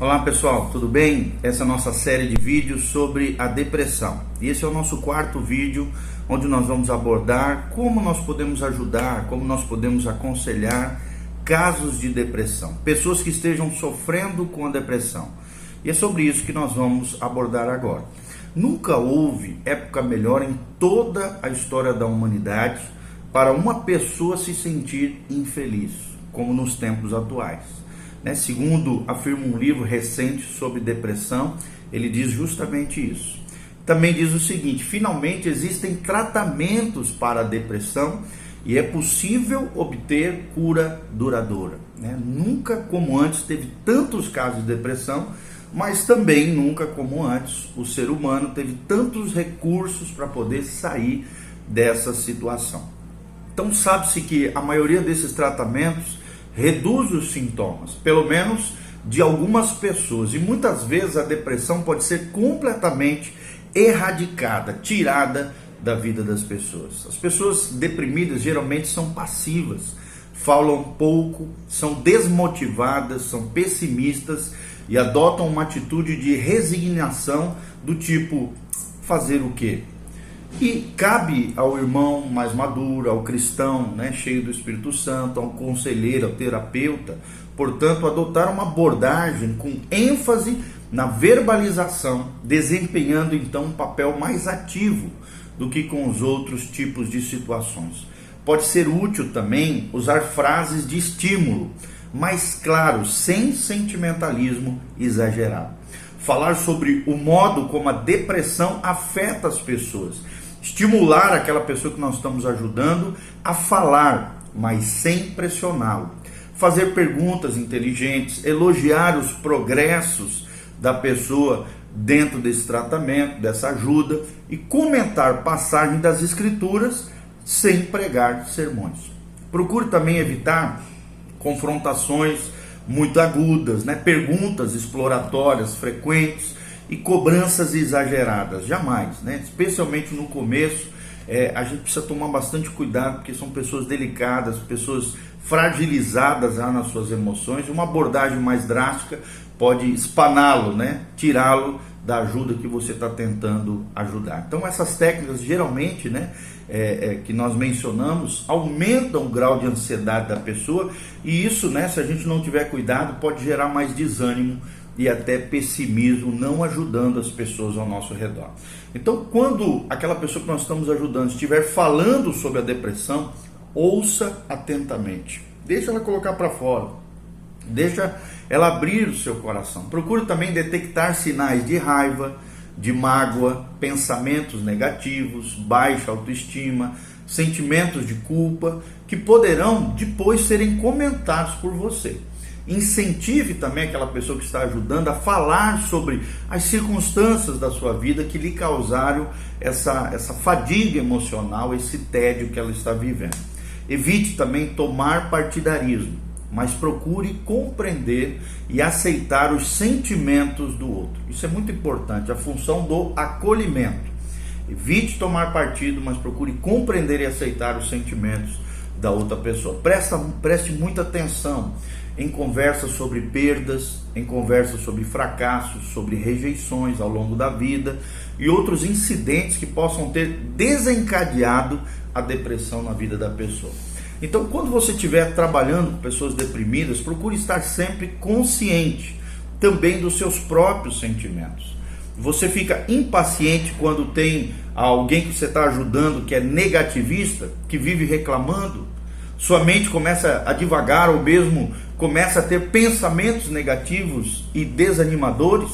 Olá pessoal, tudo bem? Essa é a nossa série de vídeos sobre a depressão. E esse é o nosso quarto vídeo, onde nós vamos abordar como nós podemos ajudar, como nós podemos aconselhar casos de depressão, pessoas que estejam sofrendo com a depressão. E é sobre isso que nós vamos abordar agora. Nunca houve época melhor em toda a história da humanidade para uma pessoa se sentir infeliz, como nos tempos atuais. Segundo afirma um livro recente sobre depressão, ele diz justamente isso. Também diz o seguinte: finalmente existem tratamentos para a depressão e é possível obter cura duradoura. Nunca como antes teve tantos casos de depressão, mas também nunca como antes o ser humano teve tantos recursos para poder sair dessa situação. Então sabe-se que a maioria desses tratamentos reduz os sintomas, pelo menos de algumas pessoas, e muitas vezes a depressão pode ser completamente erradicada, tirada da vida das pessoas. As pessoas deprimidas geralmente são passivas, falam pouco, são desmotivadas, são pessimistas e adotam uma atitude de resignação do tipo: fazer o quê? E cabe ao irmão mais maduro, ao cristão, cheio do Espírito Santo, ao conselheiro, ao terapeuta, portanto, adotar uma abordagem com ênfase na verbalização, desempenhando então um papel mais ativo do que com os outros tipos de situações. Pode ser útil também usar frases de estímulo, mas claro, sem sentimentalismo exagerado. Falar sobre o modo como a depressão afeta as pessoas. Estimular aquela pessoa que nós estamos ajudando a falar, mas sem pressioná-lo. Fazer perguntas inteligentes, elogiar os progressos da pessoa dentro desse tratamento, dessa ajuda, e comentar passagens das escrituras sem pregar sermões. Procure também evitar confrontações muito agudas, perguntas exploratórias frequentes e cobranças exageradas, jamais, especialmente no começo. A gente precisa tomar bastante cuidado, porque são pessoas delicadas, pessoas fragilizadas já nas suas emoções. Uma abordagem mais drástica pode espaná-lo, tirá-lo da ajuda que você está tentando ajudar. Então essas técnicas geralmente, que nós mencionamos, aumentam o grau de ansiedade da pessoa, e isso, se a gente não tiver cuidado, pode gerar mais desânimo e até pessimismo, não ajudando as pessoas ao nosso redor. Então, quando aquela pessoa que nós estamos ajudando estiver falando sobre a depressão, ouça atentamente. Deixa ela colocar para fora. Deixa ela abrir o seu coração. Procure também detectar sinais de raiva, de mágoa, pensamentos negativos, baixa autoestima, sentimentos de culpa, que poderão depois serem comentados por você. Incentive também aquela pessoa que está ajudando a falar sobre as circunstâncias da sua vida que lhe causaram essa fadiga emocional, esse tédio que ela está vivendo. Evite também tomar partidarismo, mas procure compreender e aceitar os sentimentos do outro. Isso é muito importante, a função do acolhimento. Evite tomar partido, mas procure compreender e aceitar os sentimentos da outra pessoa. Preste muita atenção em conversas sobre perdas, em conversas sobre fracassos, sobre rejeições ao longo da vida e outros incidentes que possam ter desencadeado a depressão na vida da pessoa. Então, quando você estiver trabalhando com pessoas deprimidas, procure estar sempre consciente também dos seus próprios sentimentos. Você fica impaciente quando tem alguém que você está ajudando que é negativista, que vive reclamando? Sua mente começa a divagar ou mesmo começa a ter pensamentos negativos e desanimadores?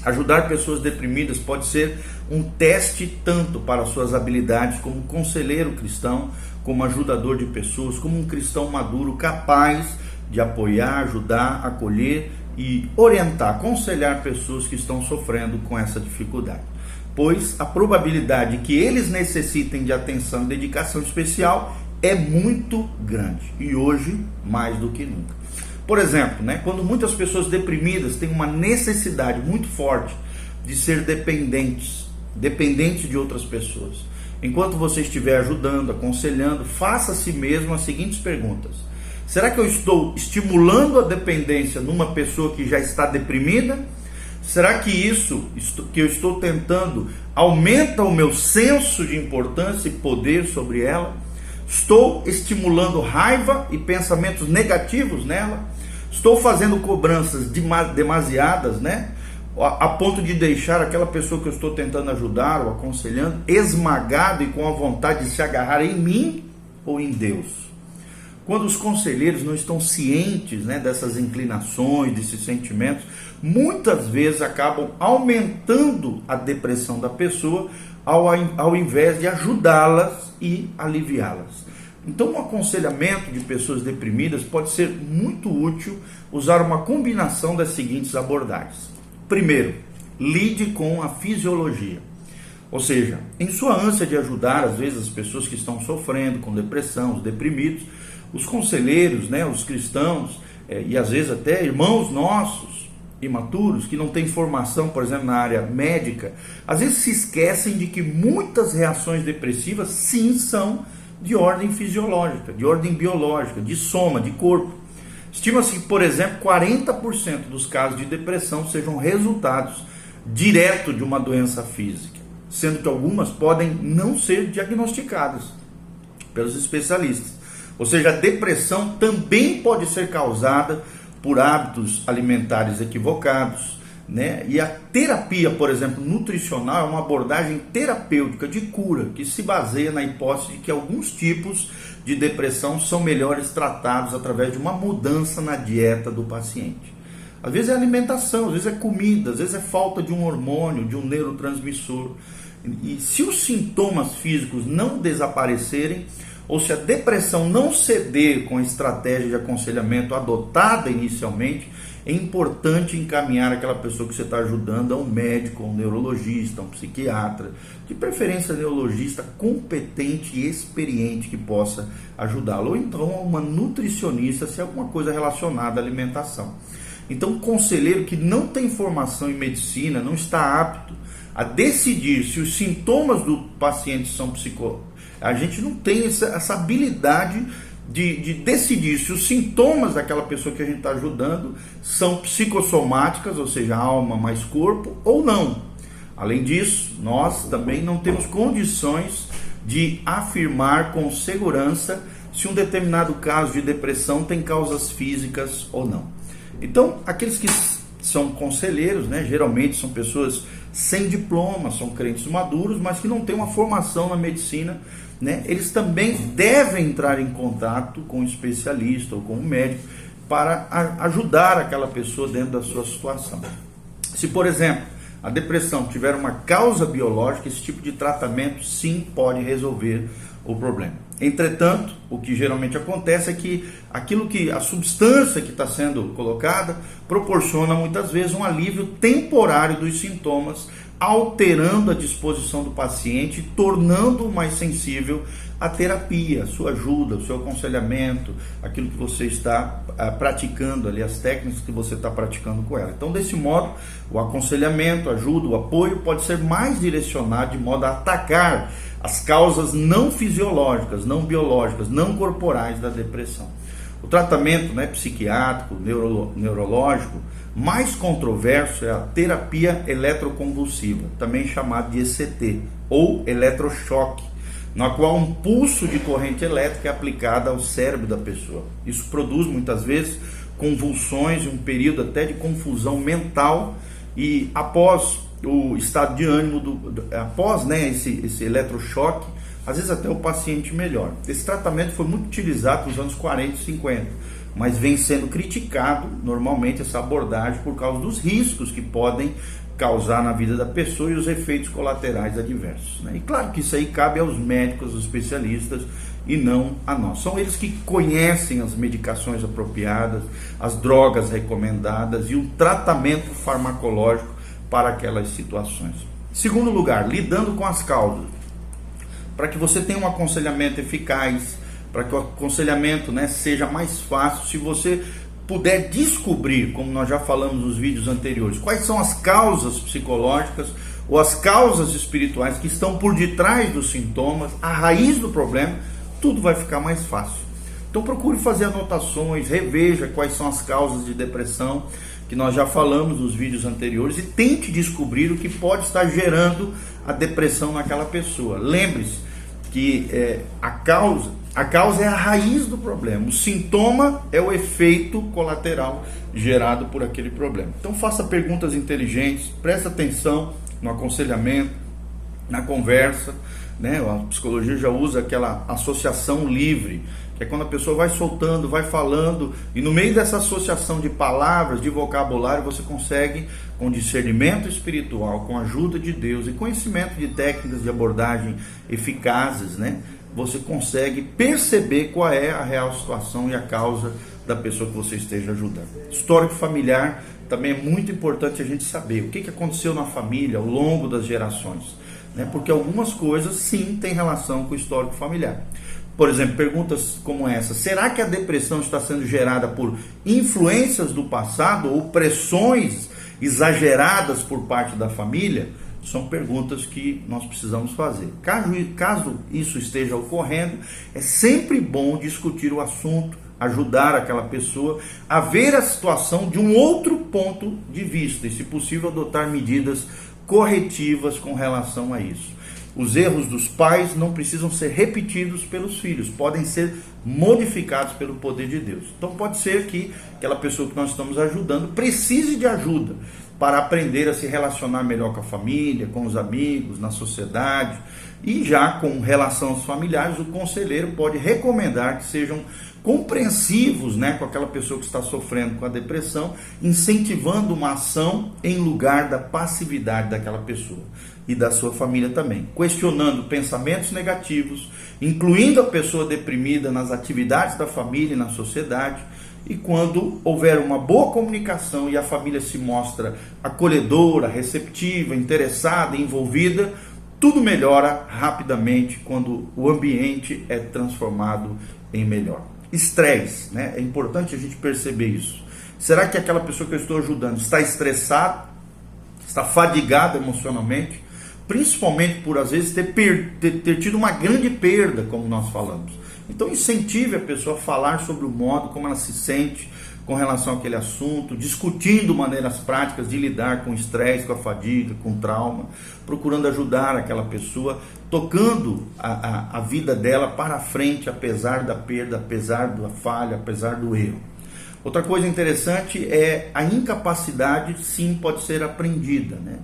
Ajudar pessoas deprimidas pode ser um teste tanto para suas habilidades como conselheiro cristão, como ajudador de pessoas, como um cristão maduro capaz de apoiar, ajudar, acolher e orientar, aconselhar pessoas que estão sofrendo com essa dificuldade. Pois a probabilidade que eles necessitem de atenção e dedicação especial é muito grande, e hoje mais do que nunca. Por exemplo, quando muitas pessoas deprimidas têm uma necessidade muito forte de ser dependentes de outras pessoas. Enquanto você estiver ajudando, aconselhando, faça a si mesmo as seguintes perguntas: Será que eu estou estimulando a dependência numa pessoa que já está deprimida? Será que isso que eu estou tentando aumenta o meu senso de importância e poder sobre ela? Estou estimulando raiva e pensamentos negativos nela? Estou fazendo cobranças demasiadas, né? A ponto de deixar aquela pessoa que eu estou tentando ajudar ou aconselhando esmagado e com a vontade de se agarrar em mim ou em Deus? Quando os conselheiros não estão cientes, né, dessas inclinações, desses sentimentos, muitas vezes acabam aumentando a depressão da pessoa ao invés de ajudá-las e aliviá-las. Então, um aconselhamento de pessoas deprimidas pode ser muito útil usar uma combinação das seguintes abordagens. Primeiro, lide com a fisiologia. Ou seja, em sua ânsia de ajudar, às vezes, as pessoas que estão sofrendo com depressão, os deprimidos, os conselheiros, né, os cristãos, e às vezes até irmãos nossos, imaturos, que não têm formação, por exemplo, na área médica, às vezes se esquecem de que muitas reações depressivas, sim, são de ordem fisiológica, de ordem biológica, de soma, de corpo. Estima-se que, por exemplo, 40% dos casos de depressão sejam resultados diretos de uma doença física, sendo que algumas podem não ser diagnosticadas pelos especialistas. Ou seja, a depressão também pode ser causada por hábitos alimentares equivocados, né? E a terapia, por exemplo, nutricional é uma abordagem terapêutica de cura que se baseia na hipótese de que alguns tipos de depressão são melhores tratados através de uma mudança na dieta do paciente. Às vezes é alimentação, às vezes é comida, às vezes é falta de um hormônio, de um neurotransmissor. E se os sintomas físicos não desaparecerem, ou se a depressão não ceder com a estratégia de aconselhamento adotada inicialmente, é importante encaminhar aquela pessoa que você está ajudando a um médico, a um neurologista, a um psiquiatra, de preferência neurologista competente e experiente que possa ajudá-lo, ou então a uma nutricionista, se é alguma coisa relacionada à alimentação. Então, um conselheiro que não tem formação em medicina, não está apto a decidir se os sintomas do paciente são psicológicos. A gente não tem essa habilidade de decidir se os sintomas daquela pessoa que a gente está ajudando são psicossomáticas, ou seja, alma mais corpo, ou não. Além disso, nós também não temos condições de afirmar com segurança se um determinado caso de depressão tem causas físicas ou não. Então, aqueles que são conselheiros, né, geralmente são pessoas sem diploma, são crentes maduros, mas que não têm uma formação na medicina, né? Eles também devem entrar em contato com um especialista ou com um médico para ajudar aquela pessoa dentro da sua situação. Se, por exemplo, a depressão tiver uma causa biológica, esse tipo de tratamento sim pode resolver o problema. Entretanto, o que geralmente acontece é que a substância que está sendo colocada proporciona muitas vezes um alívio temporário dos sintomas, alterando a disposição do paciente, tornando-o mais sensível à terapia, à sua ajuda, ao seu aconselhamento, aquilo que você está praticando ali, as técnicas que você está praticando com ela. Então, desse modo, o aconselhamento, a ajuda, o apoio pode ser mais direcionado de modo a atacar as causas não fisiológicas, não biológicas, não corporais da depressão. O tratamento, né, psiquiátrico, neurológico, mais controverso é a terapia eletroconvulsiva, também chamada de ECT, ou eletrochoque, na qual um pulso de corrente elétrica é aplicado ao cérebro da pessoa. Isso produz muitas vezes convulsões e um período até de confusão mental, e após o estado de ânimo, após, né, esse eletrochoque, às vezes até o paciente melhora. Esse tratamento foi muito utilizado nos anos 40 e 50, mas vem sendo criticado normalmente essa abordagem por causa dos riscos que podem causar na vida da pessoa e os efeitos colaterais adversos, né? E claro que isso aí cabe aos médicos, aos especialistas, e não a nós. São eles que conhecem as medicações apropriadas, as drogas recomendadas e o tratamento farmacológico para aquelas situações. Segundo lugar, lidando com as causas. Para que você tenha um aconselhamento eficaz, para que o aconselhamento, né, seja mais fácil, se você puder descobrir, como nós já falamos nos vídeos anteriores, quais são as causas psicológicas ou as causas espirituais que estão por detrás dos sintomas, a raiz do problema, tudo vai ficar mais fácil. Então procure fazer anotações, reveja quais são as causas de depressão, que nós já falamos nos vídeos anteriores, e tente descobrir o que pode estar gerando a depressão naquela pessoa. Lembre-se que a causa é a raiz do problema, o sintoma é o efeito colateral gerado por aquele problema. Então faça perguntas inteligentes, preste atenção no aconselhamento, na conversa, né? A psicologia já usa aquela associação livre, que é quando a pessoa vai soltando, vai falando, e no meio dessa associação de palavras, de vocabulário, você consegue, com discernimento espiritual, com a ajuda de Deus e conhecimento de técnicas de abordagem eficazes, né? Você consegue perceber qual é a real situação e a causa da pessoa que você esteja ajudando. Histórico familiar também é muito importante a gente saber o que aconteceu na família ao longo das gerações, né? Porque algumas coisas sim têm relação com o histórico familiar. Por exemplo, perguntas como essa: será que a depressão está sendo gerada por influências do passado ou pressões exageradas por parte da família? São perguntas que nós precisamos fazer. Caso isso esteja ocorrendo, é sempre bom discutir o assunto, ajudar aquela pessoa a ver a situação de um outro ponto de vista e, se possível, adotar medidas corretivas com relação a isso. Os erros dos pais não precisam ser repetidos pelos filhos, podem ser modificados pelo poder de Deus. Então pode ser que aquela pessoa que nós estamos ajudando precise de ajuda para aprender a se relacionar melhor com a família, com os amigos, na sociedade. E já com relação aos familiares, o conselheiro pode recomendar que sejam compreensivos, né, com aquela pessoa que está sofrendo com a depressão, incentivando uma ação em lugar da passividade daquela pessoa e da sua família também, questionando pensamentos negativos, incluindo a pessoa deprimida nas atividades da família e na sociedade. E quando houver uma boa comunicação e a família se mostra acolhedora, receptiva, interessada, envolvida, tudo melhora rapidamente quando o ambiente é transformado em melhor. Estresse, né? É importante a gente perceber isso. Será que aquela pessoa que eu estou ajudando está estressada, está fadigada emocionalmente, principalmente por às vezes ter tido uma grande perda, como nós falamos? Então incentive a pessoa a falar sobre o modo como ela se sente com relação àquele assunto, discutindo maneiras práticas de lidar com o estresse, com a fadiga, com o trauma, procurando ajudar aquela pessoa, tocando a vida dela para frente, apesar da perda, apesar da falha, apesar do erro. Outra coisa interessante é a incapacidade, sim, pode ser aprendida, né?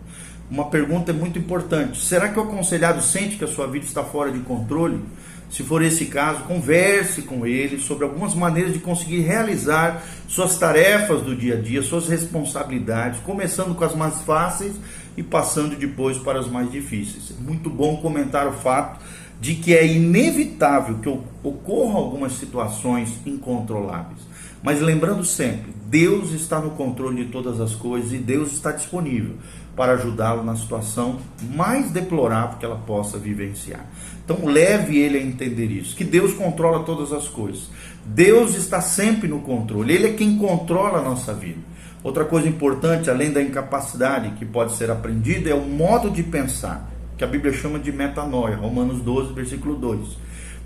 Uma pergunta é muito importante: será que o aconselhado sente que a sua vida está fora de controle? Se for esse caso, converse com ele sobre algumas maneiras de conseguir realizar suas tarefas do dia a dia, suas responsabilidades, começando com as mais fáceis e passando depois para as mais difíceis. É muito bom comentar o fato de que é inevitável que ocorram algumas situações incontroláveis. Mas lembrando sempre, Deus está no controle de todas as coisas e Deus está disponível para ajudá-lo na situação mais deplorável que ela possa vivenciar. Então leve ele a entender isso, que Deus controla todas as coisas. Deus está sempre no controle, Ele é quem controla a nossa vida. Outra coisa importante, além da incapacidade que pode ser aprendida, é o modo de pensar, que a Bíblia chama de metanoia, Romanos 12, versículo 2.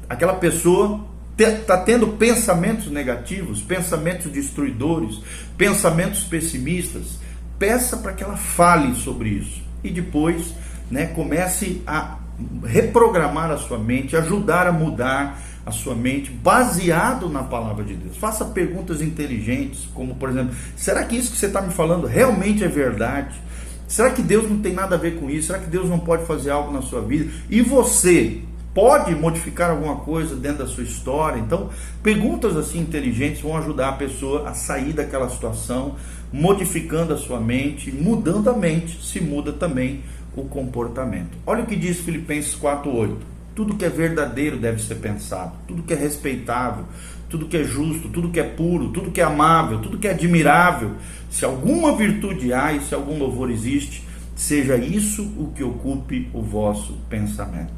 Aquela pessoa está tendo pensamentos negativos, pensamentos destruidores, pensamentos pessimistas. Peça para que ela fale sobre isso e depois, né, comece a reprogramar a sua mente, ajudar a mudar a sua mente baseado na palavra de Deus. Faça perguntas inteligentes, como por exemplo: será que isso que você está me falando realmente é verdade? Será que Deus não tem nada a ver com isso? Será que Deus não pode fazer algo na sua vida? E você pode modificar alguma coisa dentro da sua história? Então, perguntas assim inteligentes vão ajudar a pessoa a sair daquela situação, modificando a sua mente. Mudando a mente, se muda também o comportamento. Olha o que diz Filipenses 4:8. Tudo que é verdadeiro deve ser pensado, tudo que é respeitável, tudo que é justo, tudo que é puro, tudo que é amável, tudo que é admirável, se alguma virtude há e se algum louvor existe, seja isso o que ocupe o vosso pensamento.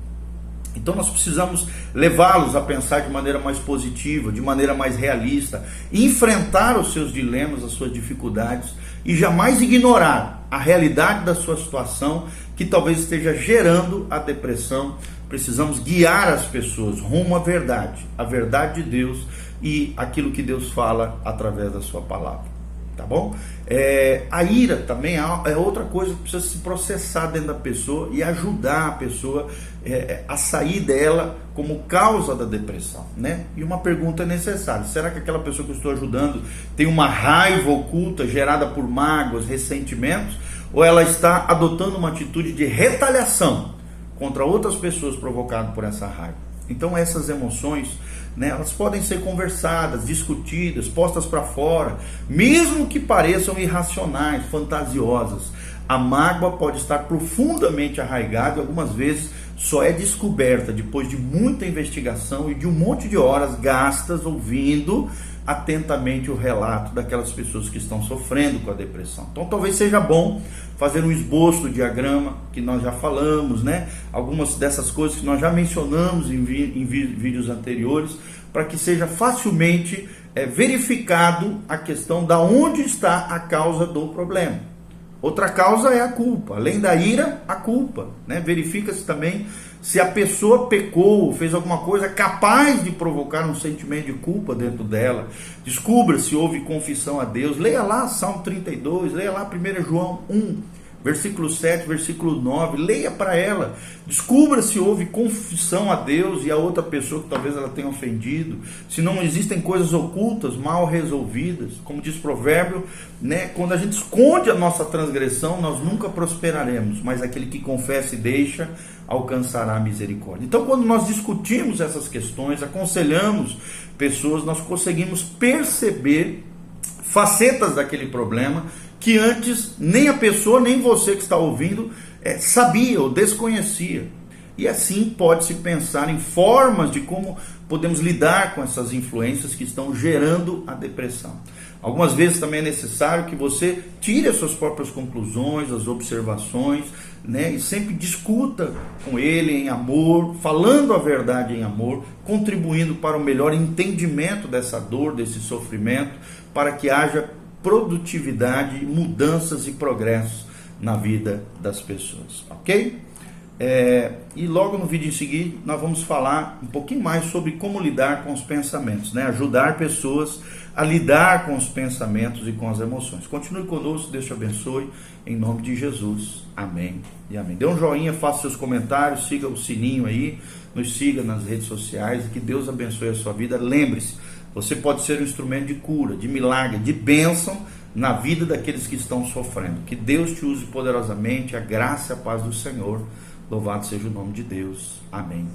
Então nós precisamos levá-los a pensar de maneira mais positiva, de maneira mais realista, enfrentar os seus dilemas, as suas dificuldades e jamais ignorar a realidade da sua situação, que talvez esteja gerando a depressão, precisamos guiar as pessoas rumo à verdade, a verdade de Deus e aquilo que Deus fala através da sua palavra, tá bom? A ira também é outra coisa que precisa se processar dentro da pessoa e ajudar a pessoa a sair dela como causa da depressão, né? E uma pergunta é necessária: será que aquela pessoa que eu estou ajudando tem uma raiva oculta gerada por mágoas, ressentimentos, ou ela está adotando uma atitude de retaliação contra outras pessoas provocada por essa raiva? Então essas emoções, né, elas podem ser conversadas, discutidas, postas para fora, mesmo que pareçam irracionais, fantasiosas. A mágoa pode estar profundamente arraigada e algumas vezes só é descoberta depois de muita investigação e de um monte de horas gastas ouvindo atentamente o relato daquelas pessoas que estão sofrendo com a depressão. Então talvez seja bom fazer um esboço do diagrama que nós já falamos, né? Algumas dessas coisas que nós já mencionamos em vídeos anteriores, para que seja facilmente verificado a questão da onde está a causa do problema. Outra causa é a culpa, além da ira, a culpa, né? Verifica-se também se a pessoa pecou, fez alguma coisa capaz de provocar um sentimento de culpa dentro dela. Descubra se houve confissão a Deus. Leia lá Salmo 32, leia lá 1 João 1, versículo 7, versículo 9, leia para ela, descubra se houve confissão a Deus e a outra pessoa que talvez ela tenha ofendido, se não existem coisas ocultas, mal resolvidas. Como diz o provérbio, né, quando a gente esconde a nossa transgressão, nós nunca prosperaremos, mas aquele que confessa e deixa, alcançará a misericórdia. Então, quando nós discutimos essas questões, aconselhamos pessoas, nós conseguimos perceber facetas daquele problema que antes nem a pessoa, nem você que está ouvindo sabia ou desconhecia. E assim pode-se pensar em formas de como podemos lidar com essas influências que estão gerando a depressão. Algumas vezes também é necessário que você tire as suas próprias conclusões, as observações, né? E sempre discuta com ele em amor, falando a verdade em amor, contribuindo para o melhor entendimento dessa dor, desse sofrimento, para que haja produtividade, mudanças e progressos na vida das pessoas, ok? E logo no vídeo em seguida nós vamos falar um pouquinho mais sobre como lidar com os pensamentos, né? Ajudar pessoas a lidar com os pensamentos e com as emoções. Continue conosco, Deus te abençoe, em nome de Jesus, amém e amém. Dê um joinha, faça seus comentários, siga o sininho aí, nos siga nas redes sociais, e que Deus abençoe a sua vida. Lembre-se, você pode ser um instrumento de cura, de milagre, de bênção na vida daqueles que estão sofrendo. Que Deus te use poderosamente, a graça e a paz do Senhor. Louvado seja o nome de Deus. Amém.